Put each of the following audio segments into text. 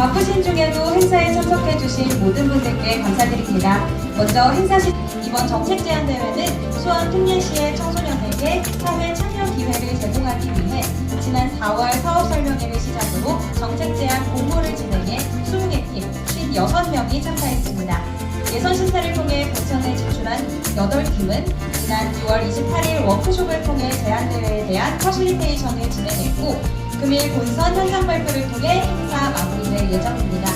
바쁘신 중에도 행사에 참석해주신 모든 분들께 감사드립니다. 먼저 행사시 이번 정책 제안 대회는 수원 특례시의 청소년에게 사회 참여 기회를 제공하기 위해 지난 4월 사업 설명회를 시작으로 정책 제안 공모를 진행해 20개 팀 56명이 참가했습니다. 예선 심사를 통해 공천을 진출한 8팀은 지난 6월 28일 워크숍을 통해 제안대회에 대한 퍼실리테이션을 진행했고 금일 본선 현장 발표를 통해 행사 마무리될 예정입니다.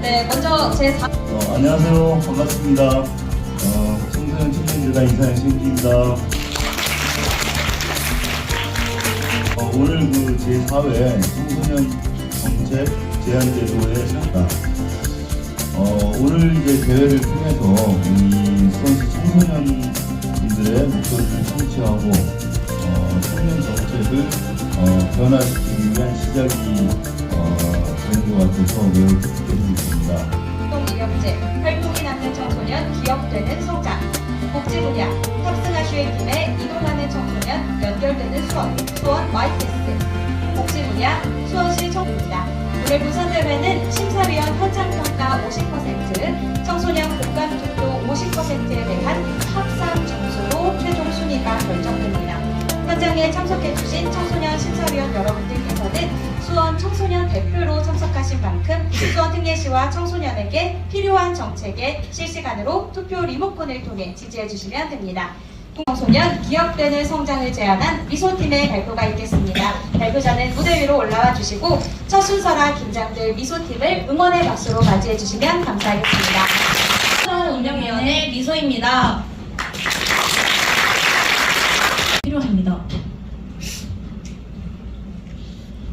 네, 먼저 제4 안녕하세요. 반갑습니다. 청소년 청년재단 이사장 신기입니다. 오늘 그 제4회 청소년 정책 제안제도에 참가. 오늘 이제 대회를 통해서 이 수원시 청소년들의 목소리를 청취하고 청년 정책을 변화시키기 위한 시작이 되는 것 같아서 매우 뜻깊게 있습니다. 활동이력제, 활동이 남는 청소년, 기억되는 성장, 복지 분야, 탑승하슈의 팀에 이동하는 청소년, 연결되는 수원 YPS, 복지 분야, 수원시 청소년입니다. 오늘 본선대회는 심사위원 현장평가 50%, 청소년 공감투표 50%에 대한 합산 점수로 최종 순위가 결정됩니다. 현장에 참석해주신 청소년 심사위원 여러분들께서는 수원 청소년 대표로 참석하신 만큼 수원 특례시와 청소년에게 필요한 정책에 실시간으로 투표 리모컨을 통해 지지해주시면 됩니다. 청소년 기억되는 성장을 제안한 미소팀의 발표가 있겠습니다. 발표자는 무대 위로 올라와 주시고 첫 순서라 긴장될 미소팀을 응원의 박수로 맞이해 주시면 감사하겠습니다. 운영위원회 미소입니다. 필요합니다.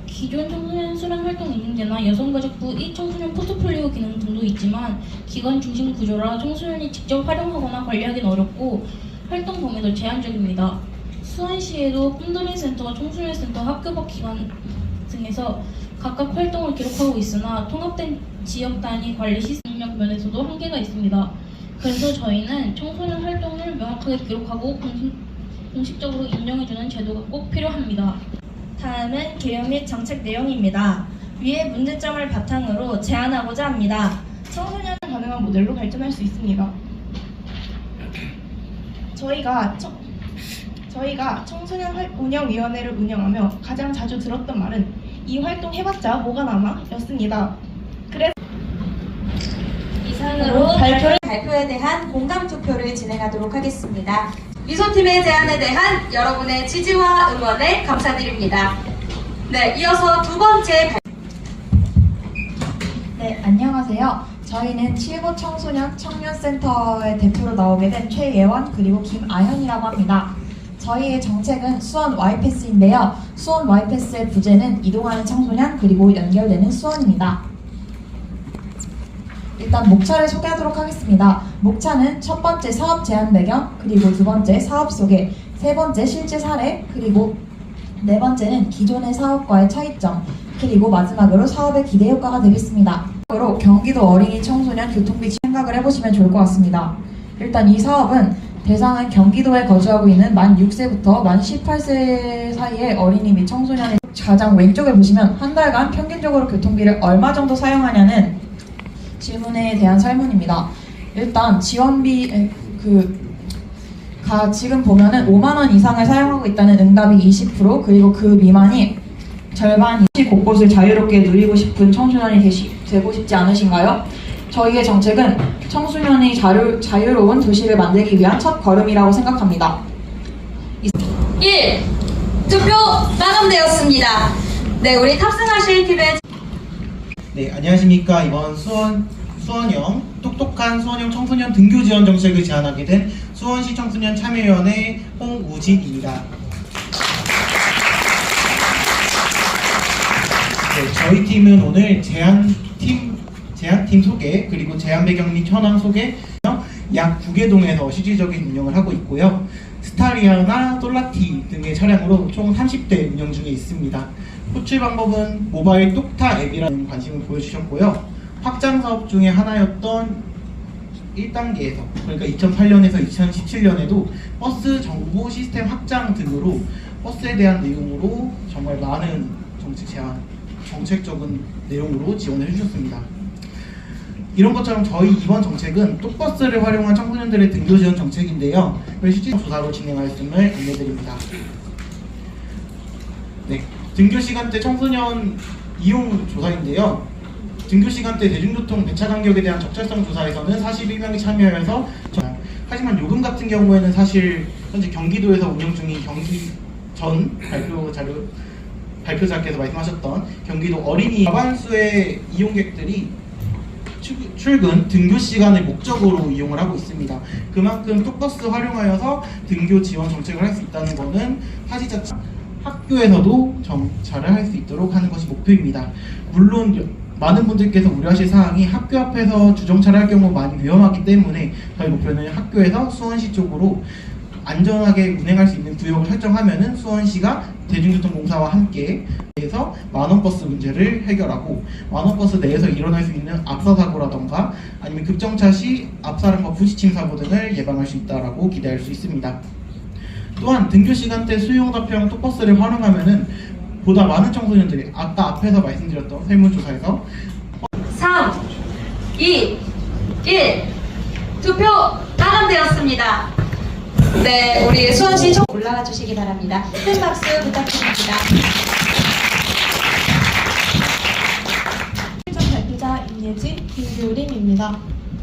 기존 청소년 수련활동 인증제나 여성가족부 청소년 포트폴리오 기능 등도 있지만 기관 중심 구조라 청소년이 직접 활용하거나 관리하기는 어렵고 활동 범위도 제한적입니다. 수원시에도 꿈돌이센터와 청소년센터 학교법 기관 등에서 각각 활동을 기록하고 있으나 통합된 지역 단위 관리 시스템 능력 면에서도 한계가 있습니다. 그래서 저희는 청소년 활동을 명확하게 기록하고 공식적으로 인정해주는 제도가 꼭 필요합니다. 다음은 개요 및 정책 내용입니다. 위의 문제점을 바탕으로 제안하고자 합니다. 청소년 가능한 모델로 발전할 수 있습니다. 저희가 청소년 운영위원회를 운영하며 가장 자주 들었던 말은 이 활동 해봤자 뭐가 남아? 였습니다. 그래서 이상으로 발표에 대한 공감 투표를 진행하도록 하겠습니다. 미소팀의 제안에 대한 여러분의 지지와 응원을 감사드립니다. 네, 이어서 두 번째 네, 안녕하세요. 저희는 7구 청소년 청년센터의 대표로 나오게 된 최예원 그리고 김아현이라고 합니다. 저희의 정책은 수원 YPS인데요. 수원 YPS의 부제는 이동하는 청소년 그리고 연결되는 수원입니다. 일단 목차를 소개하도록 하겠습니다. 목차는 첫 번째 사업 제안 배경, 그리고 두 번째 사업 소개, 세 번째 실제 사례, 그리고 네 번째는 기존의 사업과의 차이점, 그리고 마지막으로 사업의 기대 효과가 되겠습니다. 경기도 어린이 청소년 교통비 생각을 해보시면 좋을 것 같습니다. 일단 이 사업은 대상은 경기도에 거주하고 있는 만 6세부터 만 18세 사이의 어린이 및 청소년의 가장 왼쪽에 보시면 한 달간 평균적으로 교통비를 얼마 정도 사용하냐는 질문에 대한 설문입니다. 일단 지원비 지금 보면은 5만 원 이상을 사용하고 있다는 응답이 20%, 그리고 그 미만이 절반이 곳곳을 자유롭게 누리고 싶은 청소년이 되고 싶지 않으신가요? 저희의 정책은 청소년이 자유로운 도시를 만들기 위한 첫 걸음이라고 생각합니다. 1. 투표 마감되었습니다. 네, 우리 탑승하실 팀의 네, 안녕하십니까. 이번 수원형 똑똑한 수원형 청소년 등교 지원 정책을 제안하게 된 수원시 청소년 참여위원회 홍우진입니다. 네, 저희 팀은 오늘 제안팀 소개, 그리고 제안 배경 및 현황 소개, 약 9개동에서 실질적인 운영을 하고 있고요. 스타리아나 솔라티 등의 차량으로 총 30대 운영 중에 있습니다. 호출 방법은 모바일 똑타 앱이라는 관심을 보여주셨고요. 확장 사업 중에 하나였던 1단계에서, 그러니까 2008년에서 2017년에도 버스 정보 시스템 확장 등으로 버스에 대한 내용으로 정말 많은 정책 제안 정책적인 내용으로 지원을 해주셨습니다. 이런 것처럼 저희 이번 정책은 톡버스를 활용한 청소년들의 등교 지원 정책인데요. 실제 조사로 진행하였음을 안내드립니다. 네, 등교 시간대 청소년 이용 조사인데요. 등교 시간대 대중교통 배차 간격에 대한 적절성 조사에서는 41명이 참여해서 하지만 요금 같은 경우에는 사실 현재 경기도에서 운영 중인 경기 전 발표자께서 말씀하셨던 경기도 어린이 과반수의 이용객들이 출근, 등교 시간을 목적으로 이용을 하고 있습니다. 그만큼 톡버스 활용하여서 등교 지원 정책을 할 수 있다는 것은 사지자체 학교에서도 정찰을 할 수 있도록 하는 것이 목표입니다. 물론 많은 분들께서 우려하실 사항이 학교 앞에서 주정차를 할 경우 많이 위험하기 때문에 저희 목표는 학교에서 수원시 쪽으로 안전하게 운행할 수 있는 구역을 설정하면은 수원시가 대중교통공사와 함께 해서 만원버스 문제를 해결하고 만원버스 내에서 일어날 수 있는 압사사고라던가 아니면 급정차 시 앞사람과 부딪힘 사고 등을 예방할 수 있다고 기대할 수 있습니다. 또한 등교 시간대 수용답형 톡버스를 활용하면은 보다 많은 청소년들이 아까 앞에서 말씀드렸던 설문조사에서 3, 2, 1 투표 마감되었습니다. 네, 우리 수원시 올라와 주시기 바랍니다. 큰 박수 부탁드립니다. 실전 발표자 임예지, 김규림입니다.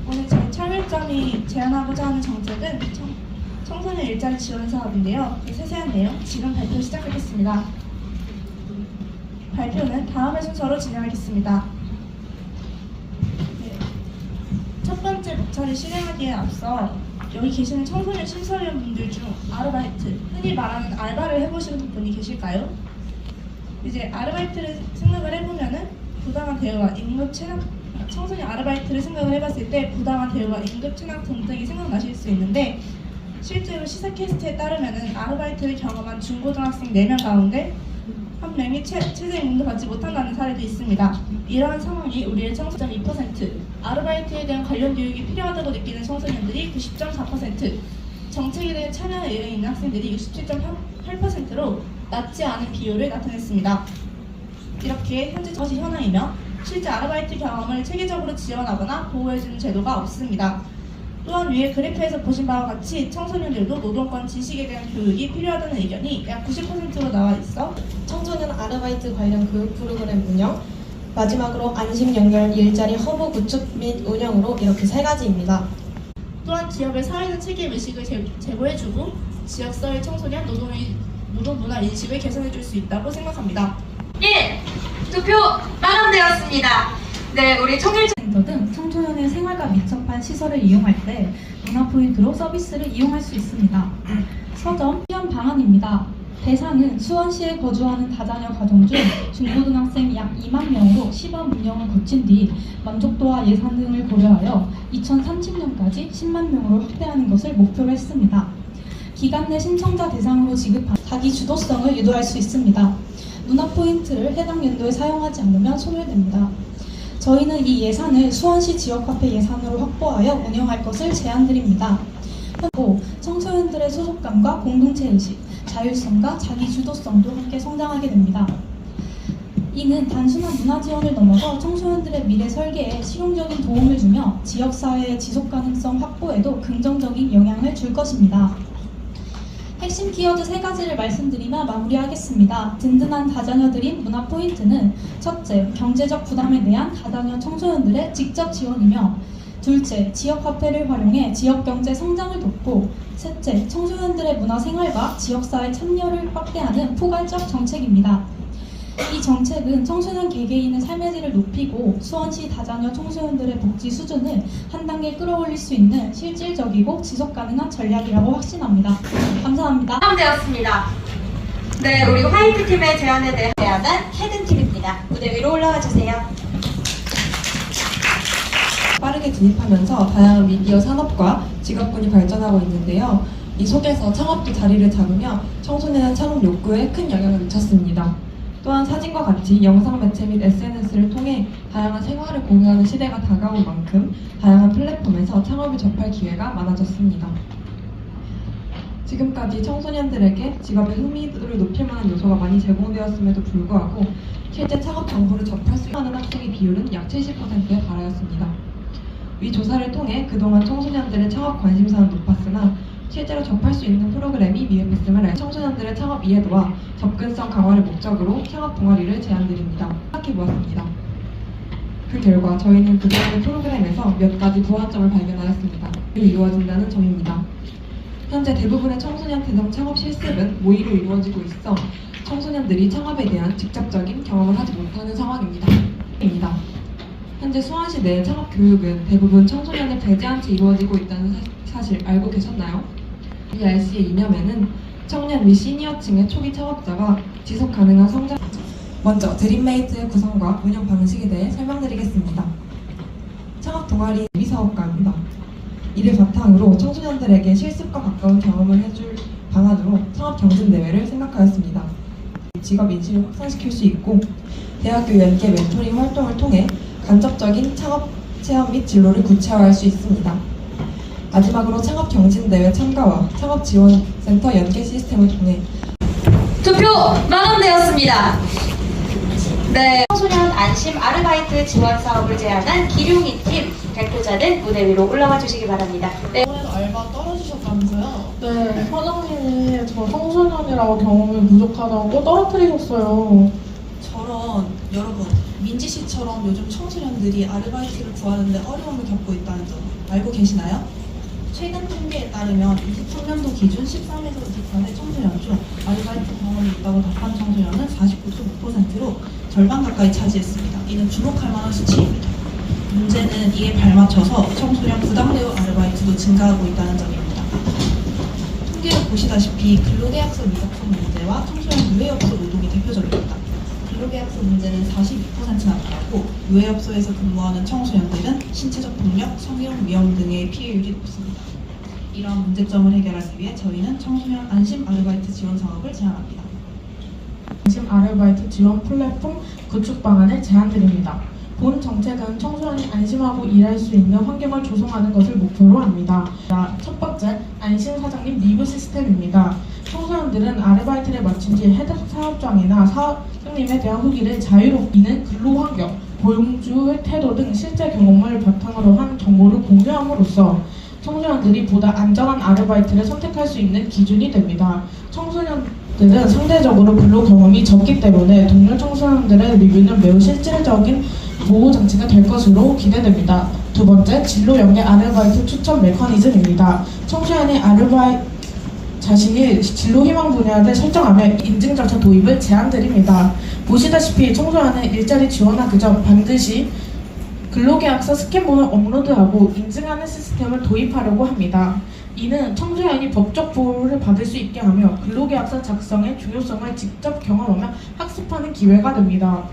오늘 저희 참여점이 제안하고자 하는 정책은 청소년 일자리 지원 사업인데요. 세세한 내용 지금 발표 시작하겠습니다. 발표는 다음의 순서로 진행하겠습니다. 네. 첫 번째 목차를 실행하기에 앞서 여기 계시는 청소년 심사위원분들 중 아르바이트, 흔히 말하는 알바를 해보시는 분이 계실까요? 이제 아르바이트를 생각을 해보면은 부당한 대우와 임금 체납, 청소년 아르바이트를 생각을 해봤을 때 부당한 대우와 임금 체납 등등이 생각나실 수 있는데 실제로 시사 캐스트에 따르면은 아르바이트를 경험한 중고등학생 4명 가운데 한 명이 최저 임금도 받지 못한다는 사례도 있습니다. 이러한 상황이 우리의 청소년 2%, 아르바이트에 대한 관련 교육이 필요하다고 느끼는 청소년들이 90.4%, 정책에 대해 참여에 의해 있는 학생들이 67.8%로 낮지 않은 비율을 나타냈습니다. 이렇게 현재 것이 현황이며 실제 아르바이트 경험을 체계적으로 지원하거나 보호해주는 제도가 없습니다. 또한 위에 그래프에서 보신 바와 같이 청소년들도 노동권 지식에 대한 교육이 필요하다는 의견이 약 90%로 나와 있어 청소년 아르바이트 관련 교육 프로그램 운영, 마지막으로 안심 연결 일자리 허브 구축 및 운영으로 이렇게 3가지입니다. 또한 지역의 사회적 책임 의식을 제고해주고 지역사회 청소년 노동 문화 인식을 개선해줄 수 있다고 생각합니다. 1. 투표 마감되었습니다. 네, 우리 청일자 센터 등 청소년의 생활과 밀접한 시설을 이용할 때 문화포인트로 서비스를 이용할 수 있습니다. 서점 시험 방안입니다. 대상은 수원시에 거주하는 다자녀 가정 중 중고등학생 약 2만 명으로 시범 운영을 거친 뒤 만족도와 예산 등을 고려하여 2030년까지 10만 명으로 확대하는 것을 목표로 했습니다. 기간 내 신청자 대상으로 지급한 자기 주도성을 유도할 수 있습니다. 문화포인트를 해당 연도에 사용하지 않으면 소멸됩니다. 저희는 이 예산을 수원시 지역화폐 예산으로 확보하여 운영할 것을 제안드립니다. 청소년들의 소속감과 공동체의식, 자율성과 자기주도성도 함께 성장하게 됩니다. 이는 단순한 문화 지원을 넘어서 청소년들의 미래 설계에 실용적인 도움을 주며 지역사회의 지속가능성 확보에도 긍정적인 영향을 줄 것입니다. 핵심 키워드 3가지를 말씀드리며 마무리하겠습니다. 든든한 다자녀들인 문화포인트는 첫째, 경제적 부담에 대한 다자녀 청소년들의 직접 지원이며 둘째, 지역화폐를 활용해 지역경제 성장을 돕고 셋째, 청소년들의 문화생활과 지역사회 참여를 확대하는 포괄적 정책입니다. 이 정책은 청소년 개개인의 삶의 질을 높이고 수원시 다자녀 청소년들의 복지 수준을 한 단계 끌어올릴 수 있는 실질적이고 지속가능한 전략이라고 확신합니다. 감사합니다. 마감되었습니다. 네, 우리 화이트 팀의 제안에 대해 제안한 헤든 팀입니다. 무대 위로 올라와 주세요. 빠르게 진입하면서 다양한 미디어 산업과 직업군이 발전하고 있는데요. 이 속에서 창업도 자리를 잡으며 청소년의 창업 욕구에 큰 영향을 미쳤습니다. 또한 사진과 같이 영상 매체 및 SNS를 통해 다양한 생활을 공유하는 시대가 다가온 만큼 다양한 플랫폼에서 창업을 접할 기회가 많아졌습니다. 지금까지 청소년들에게 직업의 흥미를 높일 만한 요소가 많이 제공되었음에도 불구하고 실제 창업 정보를 접할 수 있는 학생의 비율은 약 70%에 달하였습니다. 이 조사를 통해 그동안 청소년들의 창업 관심사는 높았으나 실제로 접할 수 있는 프로그램이 미흡했음을 알 청소년들의 창업 이해도와 접근성 강화를 목적으로 창업 동아리를 제안드립니다. 생각해 보았습니다. 그 결과 저희는 그동안의 프로그램에서 몇 가지 보완점을 발견하였습니다. 이루어진다는 점입니다. 현재 대부분의 청소년 대상 창업 실습은 모의로 이루어지고 있어 청소년들이 창업에 대한 직접적인 경험을 하지 못하는 상황입니다. 현재 수원시 내 창업 교육은 대부분 청소년을 배제한 채 이루어지고 있다는 사실 알고 계셨나요? 이 RC의 이념에는 청년 및 시니어층의 초기 창업자가 지속 가능한 성장. 먼저 드림메이트의 구성과 운영 방식에 대해 설명드리겠습니다. 창업 동아리 예비사업가입니다. 이를 바탕으로 청소년들에게 실습과 가까운 경험을 해줄 방안으로 창업 경진대회를 생각하였습니다. 직업 인식을 확산시킬 수 있고 대학교 연계 멘토링 활동을 통해 간접적인 창업 체험 및 진로를 구체화할 수 있습니다. 마지막으로 창업 경진대회 참가와 창업지원센터 연계 시스템을 통해 투표 마감되었습니다. 네, 청소년 안심 아르바이트 지원 사업을 제안한 기룡이 팀 대표자는 무대 위로 올라와 주시기 바랍니다. 네. 이번에도 알바 떨어지셨다면서요? 네, 사장님이 저 청소년이라고 경험이 부족하다고 떨어뜨리셨어요. 저런 여러분 민지 씨처럼 요즘 청소년들이 아르바이트를 구하는데 어려움을 겪고 있다는 점 알고 계시나요? 최근 통계에 따르면 23년도 기준 13에서 24세 청소년 중 아르바이트 경험이 있다고 답한 청소년은 49.5%로 절반 가까이 차지했습니다. 이는 주목할 만한 수치입니다. 문제는 이에 발맞춰서 청소년 부당대우 아르바이트도 증가하고 있다는 점입니다. 통계를 보시다시피 근로계약서 미적분 문제와 청소년 유해업소 노동이 대표적입니다. 근로계약서 문제는 42%나 나타나고 유해업소에서 근무하는 청소년들은 신체적 폭력, 성희롱 위험 등의 피해율이 높습니다. 이러한 문제점을 해결하기 위해 저희는 청소년 안심 아르바이트 지원 사업을 제안합니다. 안심 아르바이트 지원 플랫폼 구축 방안을 제안드립니다. 본 정책은 청소년이 안심하고 일할 수 있는 환경을 조성하는 것을 목표로 합니다. 첫 번째, 안심 사장님 리뷰 시스템입니다. 청소년들은 아르바이트를 마친 뒤 헤드 사업장이나 사장님에 대한 후기를 자유롭이는 근로환경, 고용주의 태도 등 실제 경험을 바탕으로 한 정보를 공유함으로써 청소년들이 보다 안전한 아르바이트를 선택할 수 있는 기준이 됩니다. 청소년들은 상대적으로 근로 경험이 적기 때문에 동료 청소년들의 리뷰는 매우 실질적인 보호 장치가 될 것으로 기대됩니다. 두 번째, 진로 연계 아르바이트 추천 메커니즘입니다. 청소년이 자신이 진로 희망 분야를 설정하며 인증 절차 도입을 제안드립니다. 보시다시피 청소년은 일자리 지원하기 전 반드시 근로계약서 스캔본을 업로드하고 인증하는 시스템을 도입하려고 합니다. 이는 청소년이 법적 보호를 받을 수 있게 하며 근로계약서 작성의 중요성을 직접 경험하며 학습하는 기회가 됩니다.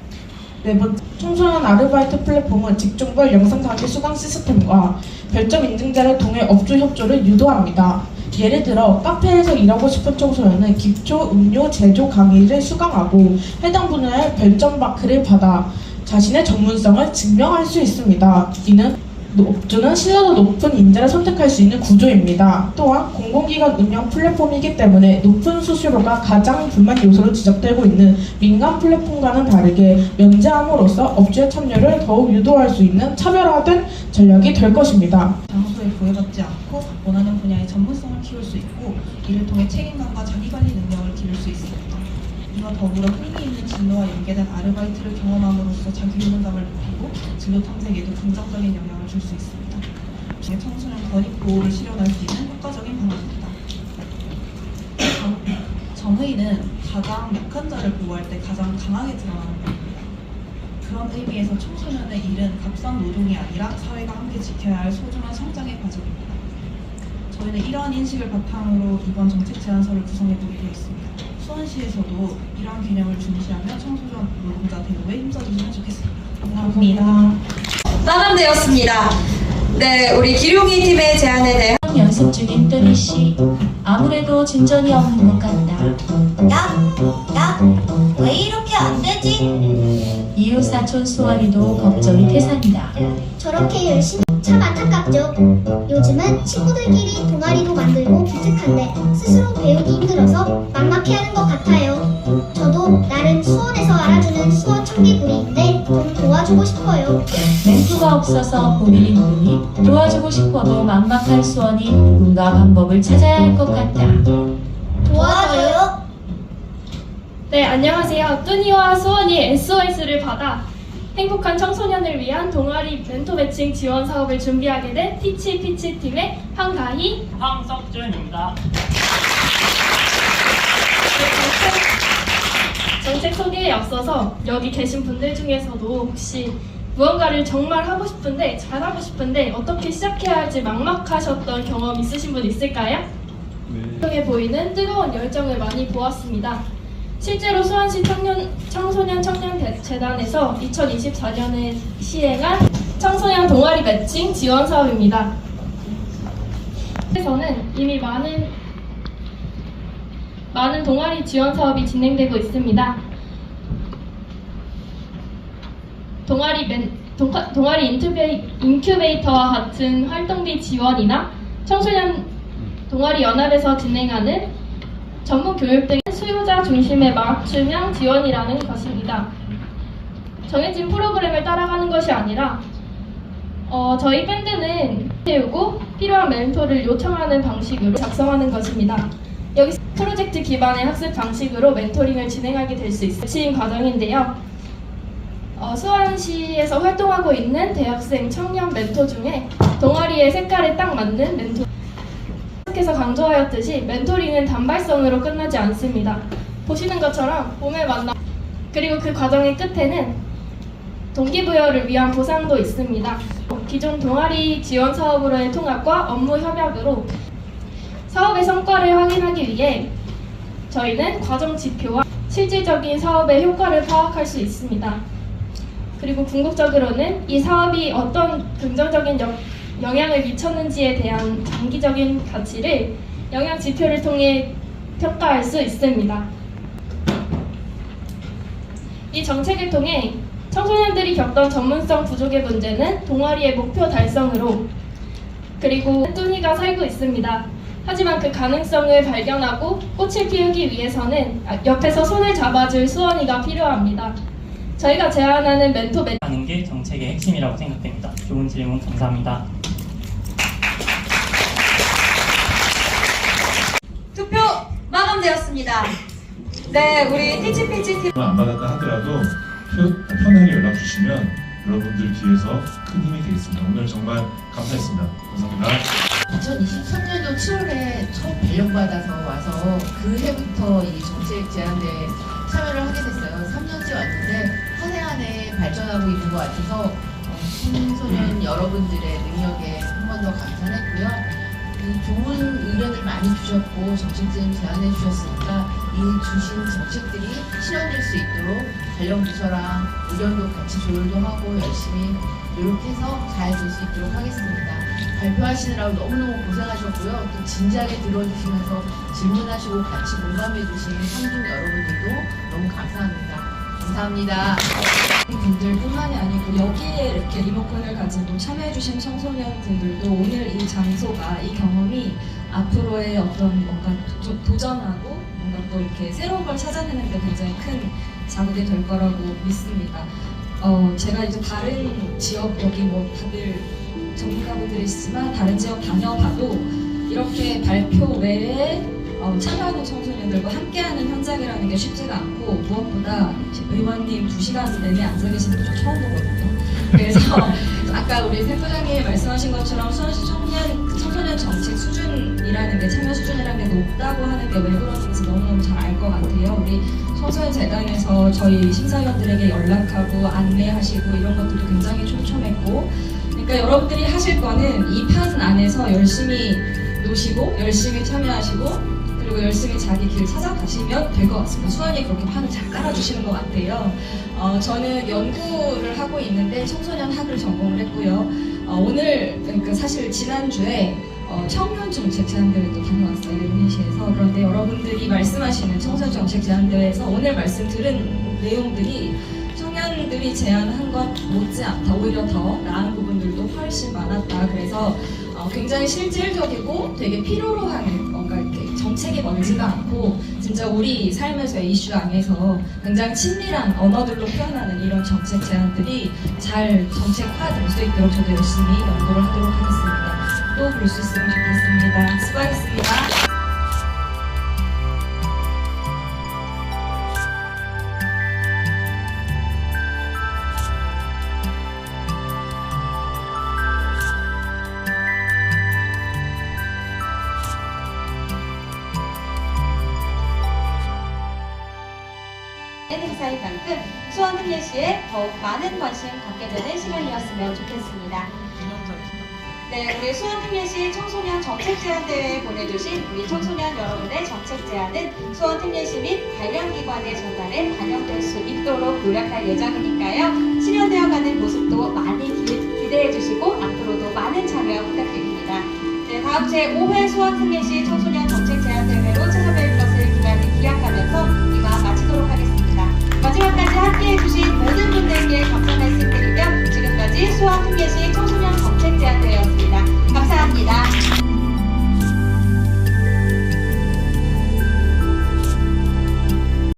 네 번째, 청소년 아르바이트 플랫폼은 직종별 영상 강의 수강 시스템과 별점 인증제를 통해 업주 협조를 유도합니다. 예를 들어 카페에서 일하고 싶은 청소년은 기초 음료 제조 강의를 수강하고 해당 분야의 별점 마크를 받아 자신의 전문성을 증명할 수 있습니다. 이는 업주는 신뢰도 높은 인재를 선택할 수 있는 구조입니다. 또한 공공기관 운영 플랫폼이기 때문에 높은 수수료가 가장 불만 요소로 지적되고 있는 민간 플랫폼과는 다르게 면제함으로써 업주의 참여를 더욱 유도할 수 있는 차별화된 전략이 될 것입니다. 장소에 구애받지 않고 원하는 분야의 전문성을 키울 수 있고 이를 통해 책임감과 자기관리 능력을 기를 수 있습니다. 이와 더불어 흥미 있는 진로와 연계된 아르바이트를 경험함으로써 자기 효능감을 높이고 진로 탐색에도 긍정적인 영향을 줄 수 있습니다. 청소년 권익 보호를 실현할 수 있는 효과적인 방안입니다. 정의는 가장 약한 자를 보호할 때 가장 강하게 드러나는 것입니다. 그런 의미에서 청소년의 일은 값싼 노동이 아니라 사회가 함께 지켜야 할 소중한 성장의 과정입니다. 저희는 이러한 인식을 바탕으로 이번 정책 제안서를 구성해보게 되어 있습니다. 수원시에서도 이러한 개념을 중시하며 청소년 노동자 대우에 힘써주시면 좋겠습니다. 감사합니다. 마감되었습니다. 네, 우리 기룡이 팀의 제안에 대해 연습 중인 뜨리 씨, 아무래도 진전이 없는 것 같다. 왜 이렇게 안 되지? 이웃 사촌 수아리도 걱정이 태산이다. 저렇게 열심히 참 안타깝죠. 요즘은 친구들끼리 동아리도 만들고 기특한데 스스로 배우기 힘들어서 막막해하는 것 같아요. 저도 나름 수원에서 알아주는 수원 청개구리인데 좀 도와주고 싶어요. 멘토가 없어서 고민이 누르니 도와주고 싶어도 막막한 수원이 누군가 방법을 찾아야 할 것 같다. 도와줘요? 네, 안녕하세요. 뚜니와 수원이 SOS를 받아 행복한 청소년을 위한 동아리 멘토 매칭 지원 사업을 준비하게 된 티치 피치 팀의 황가희, 황석준입니다. 정책 소개에 앞서서 여기 계신 분들 중에서도 혹시 무언가를 정말 하고 싶은데 잘하고 싶은데 어떻게 시작해야 할지 막막하셨던 경험 있으신 분 있을까요? 네. 보이는 뜨거운 열정을 많이 보았습니다. 실제로 수원시 청소년 재단에서 2024년에 시행한 청소년 동아리 매칭 지원 사업입니다. 에서는 이미 많은 동아리 지원 사업이 진행되고 있습니다. 동아리 인큐베이터와 같은 활동비 지원이나 청소년 동아리 연합에서 진행하는 전문 교육 등 수요자 중심의 맞춤형 지원이라는 것입니다. 정해진 프로그램을 따라가는 것이 아니라 저희 밴드는 세우고 필요한 멘토를 요청하는 방식으로 작성하는 것입니다. 여기서 프로젝트 기반의 학습 방식으로 멘토링을 진행하게 될 수 있는 지인 과정인데요. 수원시에서 활동하고 있는 대학생 청년 멘토 중에 동아리의 색깔에 딱 맞는 멘토 계속해서 강조하였듯이 멘토링은 단발성으로 끝나지 않습니다. 보시는 것처럼 봄에 만나 그리고 그 과정의 끝에는 동기부여를 위한 보상도 있습니다. 기존 동아리 지원 사업으로의 통합과 업무 협약으로 사업의 성과를 확인하기 위해 저희는 과정 지표와 실질적인 사업의 효과를 파악할 수 있습니다. 그리고 궁극적으로는 이 사업이 어떤 긍정적인 영향을 미쳤는지에 대한 장기적인 가치를 영향 지표를 통해 평가할 수 있습니다. 이 정책을 통해 청소년들이 겪던 전문성 부족의 문제는 동아리의 목표 달성으로 그리고 뚜니가 살고 있습니다. 하지만 그 가능성을 발견하고 꽃을 피우기 위해서는 옆에서 손을 잡아줄 수원이가 필요합니다. 저희가 제안하는 멘토 하는 게 정책의 핵심이라고 생각됩니다. 좋은 질문 감사합니다. 투표 마감되었습니다. 네, 우리 티치피치 팀 안 받았다 하더라도 편하게 연락 주시면 여러분들 뒤에서 큰 힘이 되겠습니다. 오늘 정말 감사했습니다. 감사합니다. 2023년도 7월에 처음 발령받아서 와서 그 해부터 이 정책 제안대에 참여를 하게 됐어요. 3년째 왔는데 한 해 한 해 발전하고 있는 것 같아서 청소년 여러분들의 능력에 한 번 더 감사했고요. 좋은 의견을 많이 주셨고 정책들 제안해 주셨으니까 이 주신 정책들이 실현될 수 있도록 관련 부서랑 의견도 같이 조율도 하고 열심히 노력해서 잘 될 수 있도록 하겠습니다. 발표하시느라고 너무너무 고생하셨고요. 또 진지하게 들어주시면서 질문하시고 같이 공감해 주신 상중 여러분들도 너무 감사합니다. 감사합니다. 분들뿐만이 아니고 여기에 이렇게 리모컨을 가지고 참여해주신 청소년분들도 오늘 이 장소가 이 경험이 앞으로의 어떤 뭔가 도전하고 뭔가 또 이렇게 새로운 걸 찾아내는 데 굉장히 큰 자극이 될 거라고 믿습니다. 제가 이제 다른 지역 여기 뭐 다들 전문가분들이시지만 다른 지역 다녀봐도 이렇게 발표 외에 참여하는 청소년들과 함께하는 현장이라는 게 쉽지가 않고 무엇보다 의원님 2시간 내내 앉아 계시는 거 저 처음 보거든요. 그래서 아까 우리 센터장님이 말씀하신 것처럼 수원시 청소년 정책 수준이라는 게 참여 수준이라는 게 높다고 하는 게 왜 그러는지 너무너무 잘 알 것 같아요. 우리 청소년 재단에서 저희 심사위원들에게 연락하고 안내하시고 이런 것들도 굉장히 촘촘했고 그러니까 여러분들이 하실 거는 이 판 안에서 열심히 노시고 열심히 참여하시고 그리고 열심히 자기 길 찾아가시면 될 것 같습니다. 수원이 그렇게 판을 잘 깔아주시는 것 같아요. 저는 연구를 하고 있는데 청소년 학을 전공을 했고요. 오늘 그러니까 사실 지난주에 청년 정책 제안대회 또 다녀왔어요. 유니시에서. 그런데 여러분들이 말씀하시는 청소년 정책 제안대회에서 오늘 말씀 들은 내용들이 청년들이 제안한 것 못지않다 오히려 더 나은 부분들 경우들도 훨씬 많았다. 그래서 굉장히 실질적이고 되게 필요로 하는 뭔가 이렇게 정책이 멀지가 않고 진짜 우리 삶에서의 이슈 안에서 굉장히 친밀한 언어들로 표현하는 이런 정책 제안들이 잘 정책화될 수 있도록 저도 열심히 연구를 하도록 하겠습니다. 또 볼 수 있으면 좋겠습니다. 수고하셨습니다. 행사의 만큼 수원특례시에 더욱 많은 관심 갖게 되는 시간이었으면 좋겠습니다. 네, 우리 수원특례시 청소년 정책제안대회에 보내주신 우리 청소년 여러분의 정책 제안은 수원특례시 및 관련 기관의 전달에 반영될 수 있도록 노력할 예정이니까요. 실현되어가는 모습도 많이 기대해 주시고 앞으로도 많은 참여 부탁드립니다. 네, 다음 제5회 수원특례시 청소년